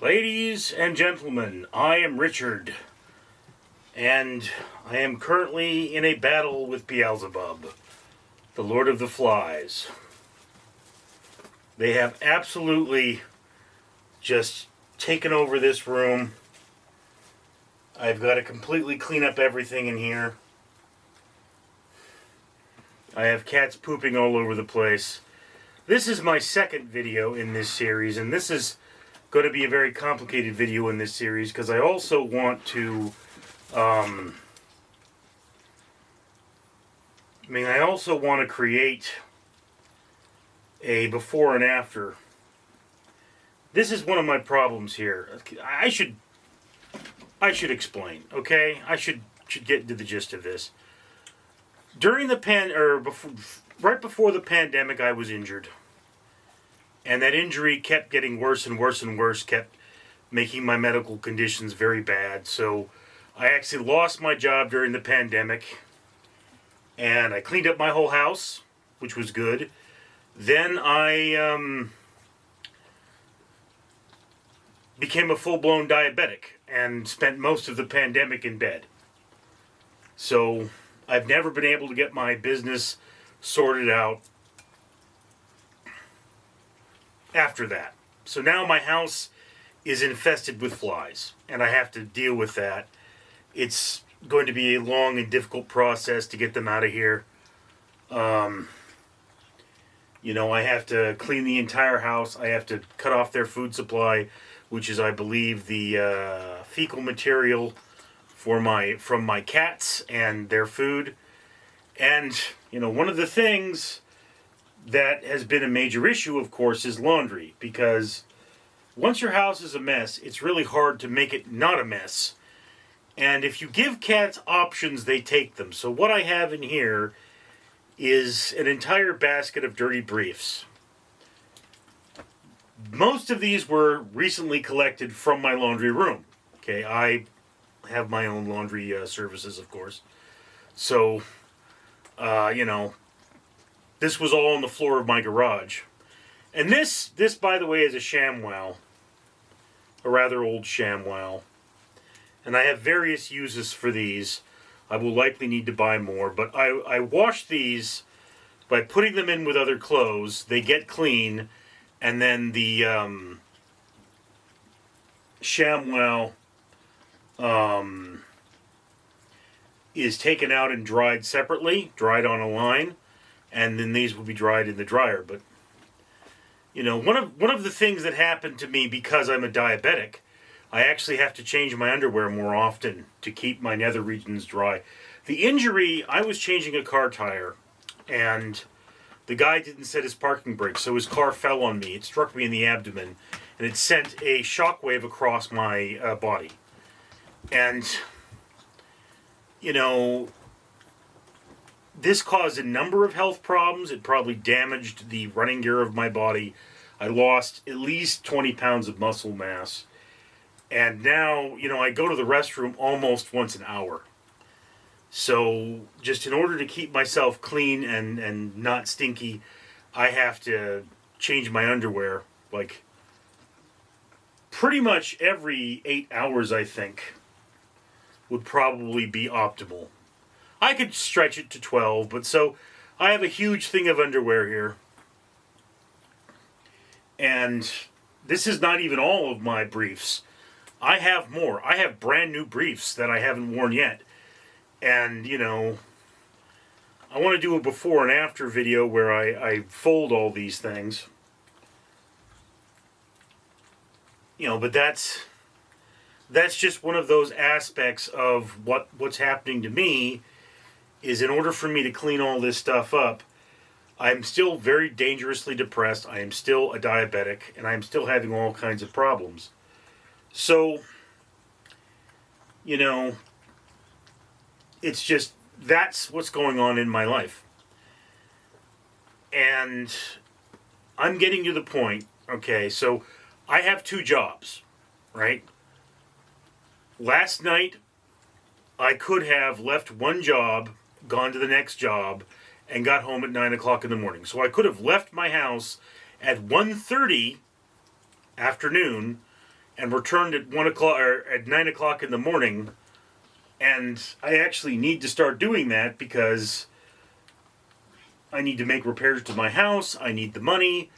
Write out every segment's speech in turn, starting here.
Ladies and gentlemen, I am Richard, and I am currently in a battle with Beelzebub, the Lord of the Flies. They have absolutely just taken over this room. I've got to completely clean up everything in here. I have cats pooping all over the place. This is my second video in this series, and this is going to be a very complicated video in this series because I also want to I also want to create a before and after. This is one of my problems here. I should explain, okay? I should get into the gist of this. During the right before the pandemic, I was injured. And that injury kept getting worse and worse and worse, kept making my medical conditions very bad. So I actually lost my job during the pandemic. And I cleaned up my whole house, which was good. Then I became a full-blown diabetic and spent most of the pandemic in bed. So I've never been able to get my business sorted out after that. So now my house is infested with flies, and I have to deal with that. It's going to be a long and difficult process to get them out of here. I have to clean the entire house. I have to cut off their food supply, which is, I believe, the fecal material from my cats and their food. And, one of the things that has been a major issue, of course, is laundry, because once your house is a mess, it's really hard to make it not a mess. And if you give cats options, they take them. So what I have in here is an entire basket of dirty briefs. Most of these were recently collected from my laundry room. Okay, I have my own laundry services, of course. So, this was all on the floor of my garage. And this, by the way, is a ShamWow. A rather old ShamWow. And I have various uses for these. I will likely need to buy more. But I wash these by putting them in with other clothes. They get clean. And then the ShamWow is taken out and dried separately. Dried on a line. And then these will be dried in the dryer. But, one of the things that happened to me because I'm a diabetic, I actually have to change my underwear more often to keep my nether regions dry. The injury, I was changing a car tire, and the guy didn't set his parking brake, so his car fell on me. It struck me in the abdomen, and it sent a shockwave across my body. And, this caused a number of health problems. It probably damaged the running gear of my body. I lost at least 20 pounds of muscle mass. And now, I go to the restroom almost once an hour. So, just in order to keep myself clean and not stinky, I have to change my underwear, like, pretty much every 8 hours, I think, would probably be optimal. I could stretch it to 12, but so I have a huge thing of underwear here. And this is not even all of my briefs. I have more. I have brand new briefs that I haven't worn yet. And, I want to do a before and after video where I fold all these things. But that's just one of those aspects of what's happening to me. Is in order for me to clean all this stuff up, I'm still very dangerously depressed. I am still a diabetic, and I'm still having all kinds of problems. So, it's just, that's what's going on in my life. And I'm getting to the point, okay, so I have 2 jobs, right? Last night, I could have left one job, gone to the next job, and got home at 9 o'clock in the morning. So I could have left my house at 1:30 afternoon and returned at 1 o'clock or at 9 o'clock in the morning. And I actually need to start doing that because I need to make repairs to my house. I need the money.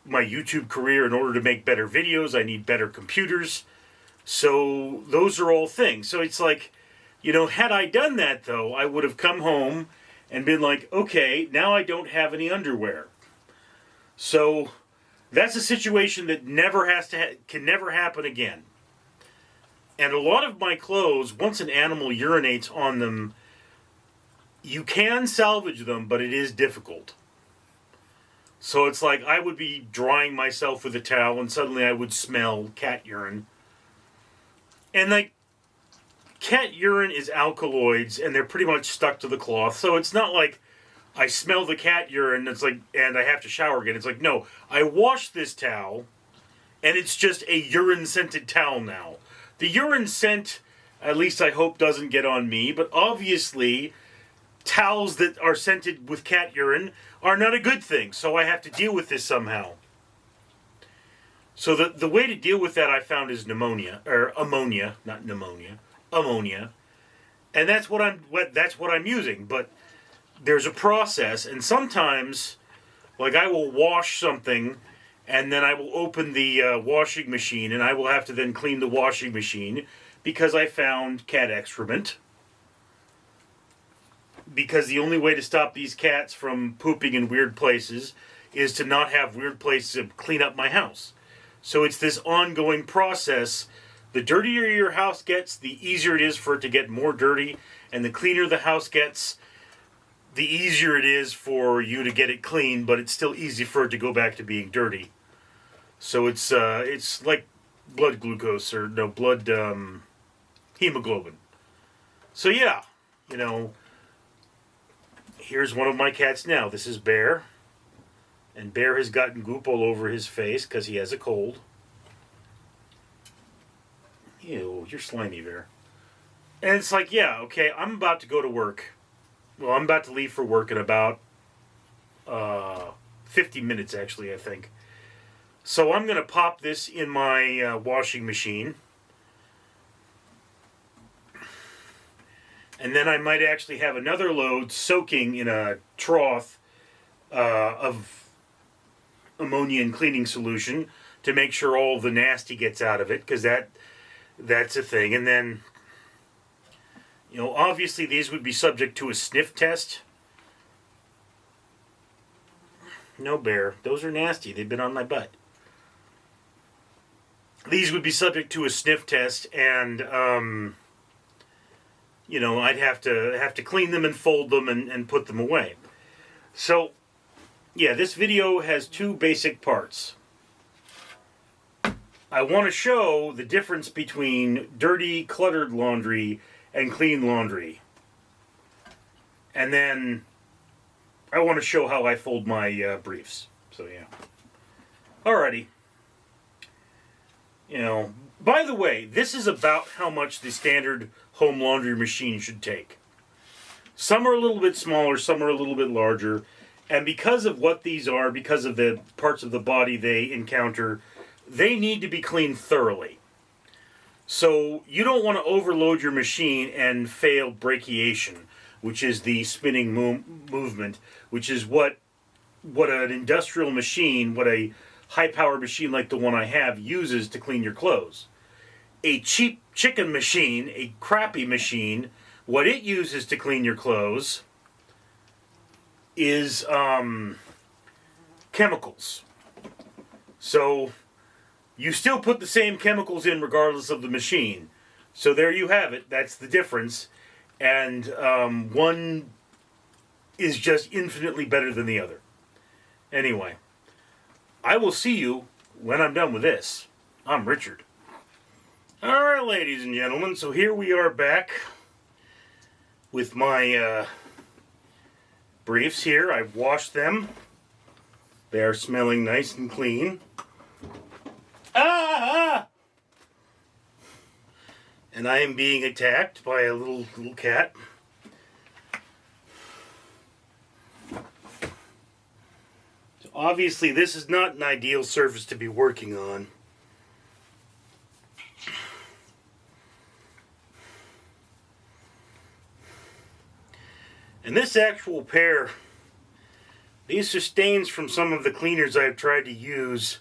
My YouTube career, in order to make better videos, I need better computers. So those are all things. So it's like, had I done that though, I would have come home and been like, okay, now I don't have any underwear. So that's a situation that can never happen again. And a lot of my clothes, once an animal urinates on them, you can salvage them, but it is difficult. So it's like I would be drying myself with a towel and suddenly I would smell cat urine. And like, cat urine is alkaloids and they're pretty much stuck to the cloth. So it's not like I smell the cat urine and I have to shower again. It's like, no, I wash this towel and it's just a urine scented towel now. The urine scent, at least I hope, doesn't get on me, but obviously towels that are scented with cat urine are not a good thing, so I have to deal with this somehow. So the way to deal with that I found is ammonia, not pneumonia, ammonia, and that's what I'm using. But there's a process, and sometimes, like I will wash something, and then I will open the washing machine, and I will have to then clean the washing machine because I found cat excrement. Because the only way to stop these cats from pooping in weird places is to not have weird places to clean up my house. So it's this ongoing process. The dirtier your house gets, the easier it is for it to get more dirty. And the cleaner the house gets, the easier it is for you to get it clean, but it's still easy for it to go back to being dirty. So it's like blood glucose, or no, blood hemoglobin. So yeah, here's one of my cats now. This is Bear. And Bear has gotten goop all over his face because he has a cold. Ew, you're slimy, Bear. And it's like, yeah, okay, I'm about to go to work. Well, I'm about to leave for work in about 50 minutes, actually, I think. So I'm going to pop this in my washing machine. And then I might actually have another load soaking in a trough of ammonia and cleaning solution to make sure all the nasty gets out of it, because that's a thing. And then, obviously these would be subject to a sniff test. No, Bear, those are nasty. They've been on my butt. These would be subject to a sniff test, and I'd have to clean them and fold them and put them away. So, yeah, this video has two basic parts. I want to show the difference between dirty, cluttered laundry and clean laundry. And then I want to show how I fold my briefs. So, yeah. Alrighty. By the way, this is about how much the standard home laundry machine should take. Some are a little bit smaller, some are a little bit larger. And because of what these are, because of the parts of the body they encounter, they need to be cleaned thoroughly. So you don't want to overload your machine and fail brachiation, which is the spinning movement, which is what an industrial machine, what a high-power machine like the one I have uses to clean your clothes. A cheap chicken machine, a crappy machine, what it uses to clean your clothes is chemicals. So you still put the same chemicals in regardless of the machine. So there you have it. That's the difference. And one is just infinitely better than the other. Anyway, I will see you when I'm done with this. I'm Richard. Alright, ladies and gentlemen, so here we are back with my briefs here. I've washed them. They are smelling nice and clean. And I am being attacked by a little cat. So obviously this is not an ideal surface to be working on. And this actual pair, these are stains from some of the cleaners I've tried to use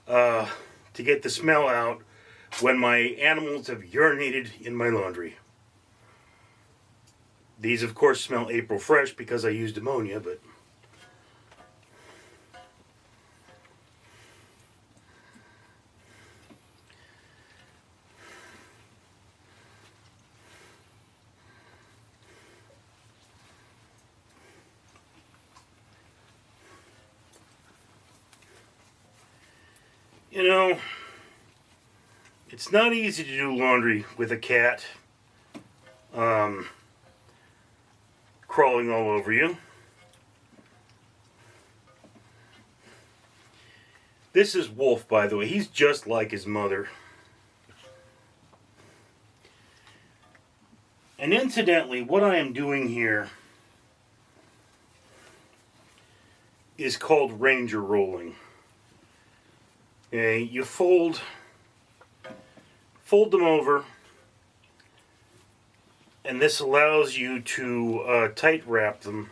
to get the smell out when my animals have urinated in my laundry. These, of course, smell April fresh because I used ammonia, but you know, it's not easy to do laundry with a cat crawling all over you. This is Wolf, by the way. He's just like his mother. And incidentally, what I am doing here is called Ranger rolling. Okay, you fold them over, and this allows you to tight wrap them.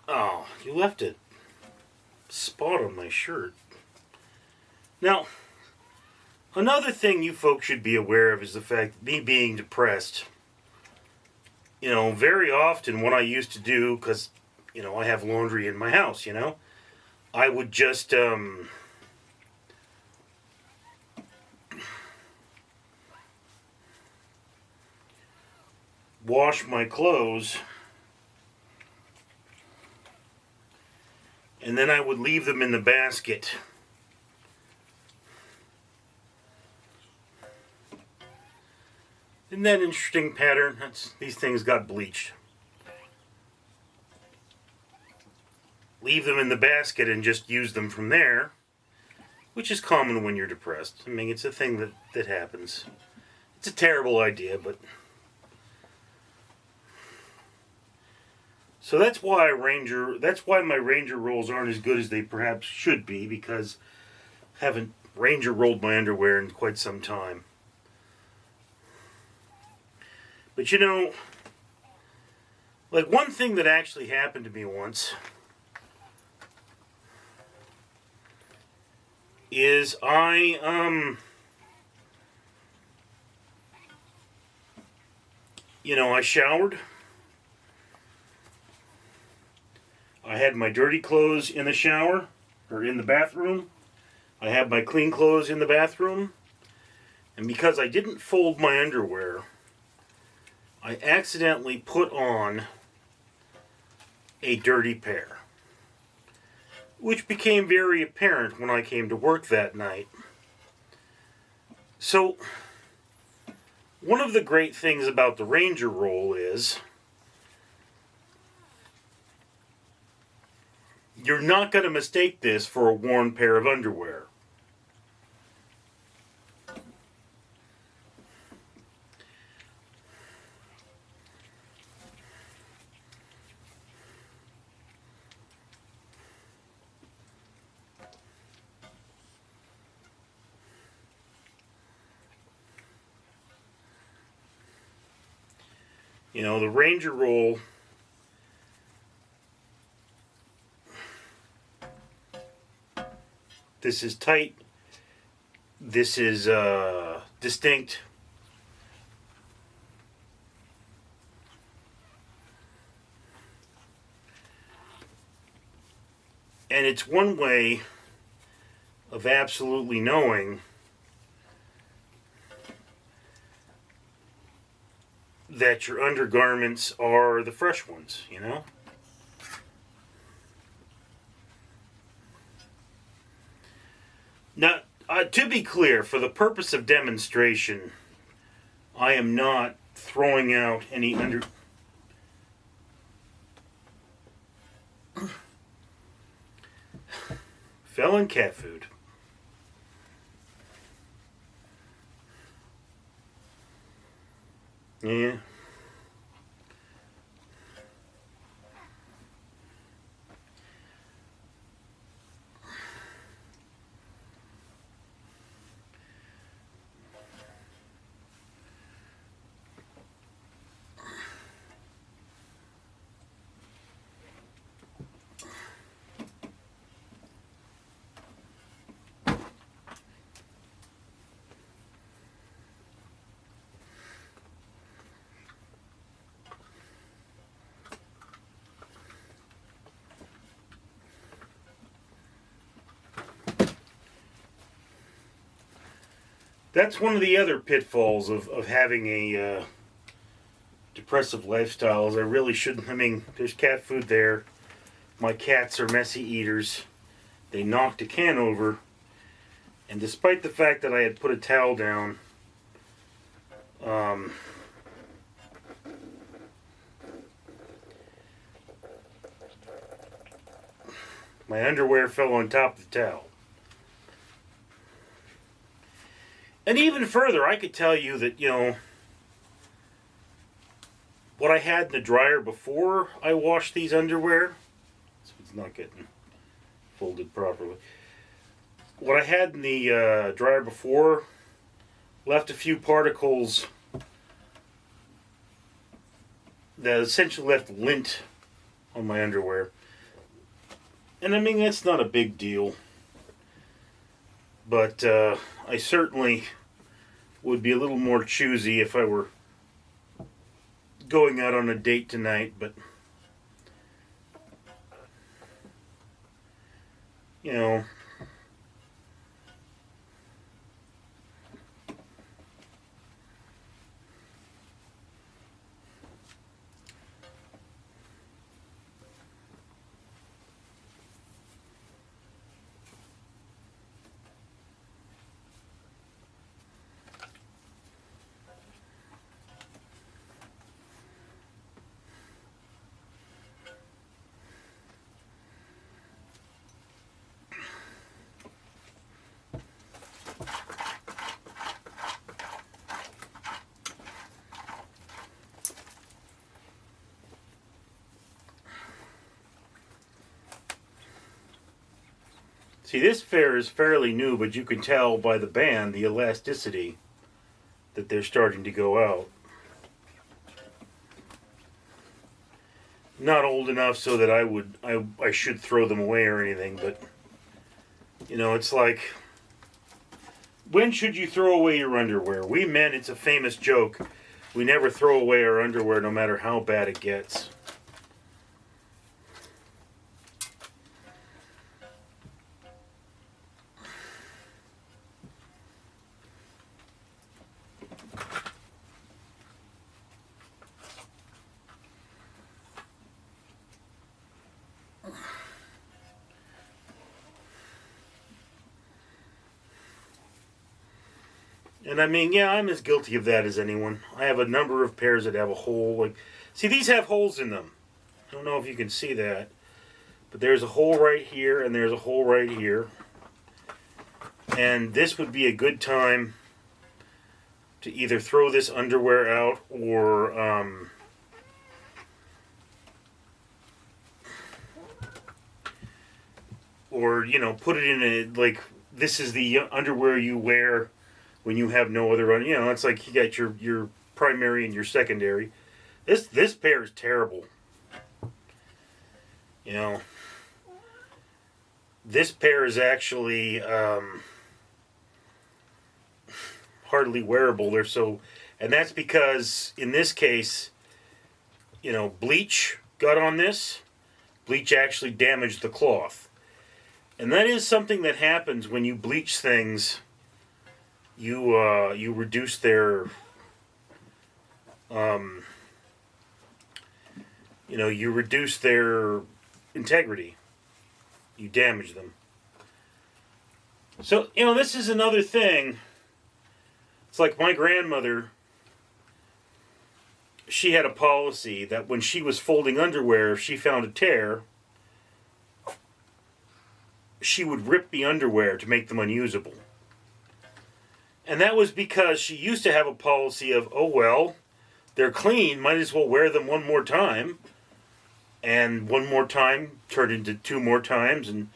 Oh, you left a spot on my shirt. Now, another thing you folks should be aware of is the fact that me being depressed, you know, very often what I used to do, because, you know, I have laundry in my house, you know, I would just, wash my clothes, and then I would leave them in the basket. Isn't that an interesting pattern? These things got bleached. Leave them in the basket and just use them from there, which is common when you're depressed. I mean, it's a thing that happens. It's a terrible idea, but... So that's why my Ranger rolls aren't as good as they perhaps should be, because I haven't Ranger rolled my underwear in quite some time. But you know, like one thing that actually happened to me once is I showered. I had my dirty clothes in the shower, or in the bathroom. I had my clean clothes in the bathroom. And because I didn't fold my underwear, I accidentally put on a dirty pair, which became very apparent when I came to work that night. So, one of the great things about the Ranger roll is you're not going to mistake this for a worn pair of underwear. You know, the Ranger roll this is tight, this is distinct. And it's one way of absolutely knowing that your undergarments are the fresh ones, you know? Now, to be clear, for the purpose of demonstration, I am not throwing out any fell in cat food. Yeah. that's one of the other pitfalls of having a depressive lifestyle. Is I really shouldn't. I mean, there's cat food there. My cats are messy eaters. They knocked a can over, and despite the fact that I had put a towel down, my underwear fell on top of the towel. And even further, I could tell you that, what I had in the dryer before I washed these underwear, so it's not getting folded properly. What I had in the dryer before left a few particles that essentially left lint on my underwear. And I mean, that's not a big deal. But I certainly would be a little more choosy if I were going out on a date tonight. But, see, this pair is fairly new, but you can tell by the band, the elasticity, that they're starting to go out. Not old enough so that I should throw them away or anything, but it's like, when should you throw away your underwear? We men, it's a famous joke. We never throw away our underwear no matter how bad it gets. And I mean, yeah, I'm as guilty of that as anyone. I have a number of pairs that have a hole. See, these have holes in them. I don't know if you can see that. But there's a hole right here, and there's a hole right here. And this would be a good time to either throw this underwear out or put it in a, this is the underwear you wear when you have no other, it's like you got your primary and your secondary. This pair is terrible. This pair is actually hardly wearable. And that's because in this case, bleach got on this. Bleach actually damaged the cloth. And that is something that happens when you bleach things. You reduce their you reduce their integrity. You damage them. So, this is another thing. It's like my grandmother, she had a policy that when she was folding underwear, if she found a tear, she would rip the underwear to make them unusable. And that was because she used to have a policy of, oh well, they're clean, might as well wear them one more time. And one more time turned into two more times, and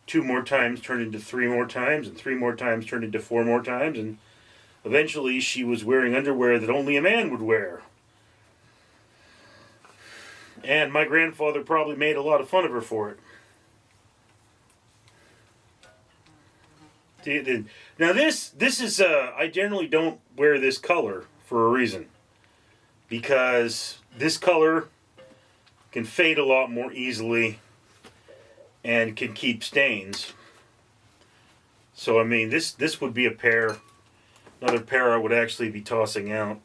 two more times turned into three more times, and three more times turned into four more times, and eventually she was wearing underwear that only a man would wear. And my grandfather probably made a lot of fun of her for it. Now this is, I generally don't wear this color for a reason. Because this color can fade a lot more easily and can keep stains. So I mean, this would be a pair Another pair I would actually be tossing out.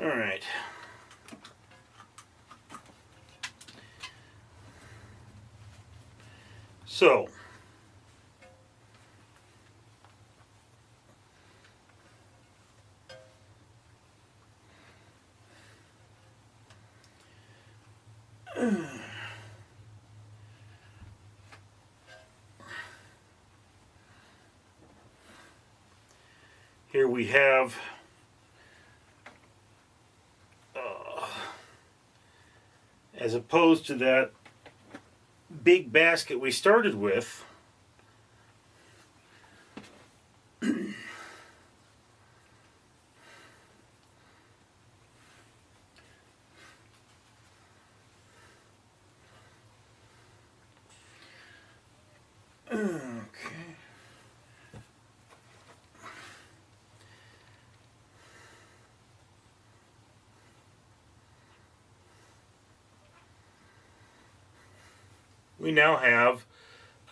All right. So, here we have as opposed to that big basket we started with, okay. We now have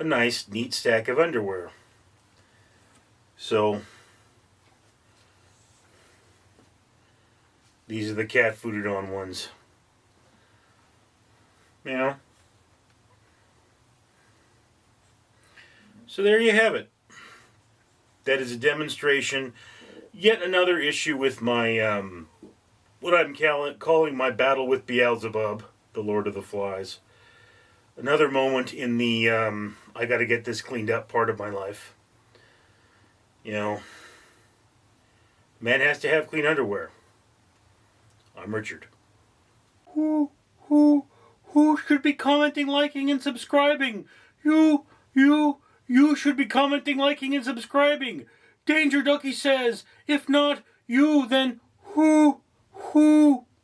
a nice, neat stack of underwear. So, these are the cat fooded on ones. You know? So there you have it. That is a demonstration. Yet another issue with my, what I'm calling my battle with Beelzebub, the Lord of the Flies. Another moment in the, I gotta get this cleaned up part of my life. You know, man has to have clean underwear. I'm Richard. Who should be commenting, liking, and subscribing? You should be commenting, liking, and subscribing. Danger Ducky says, if not you, then who?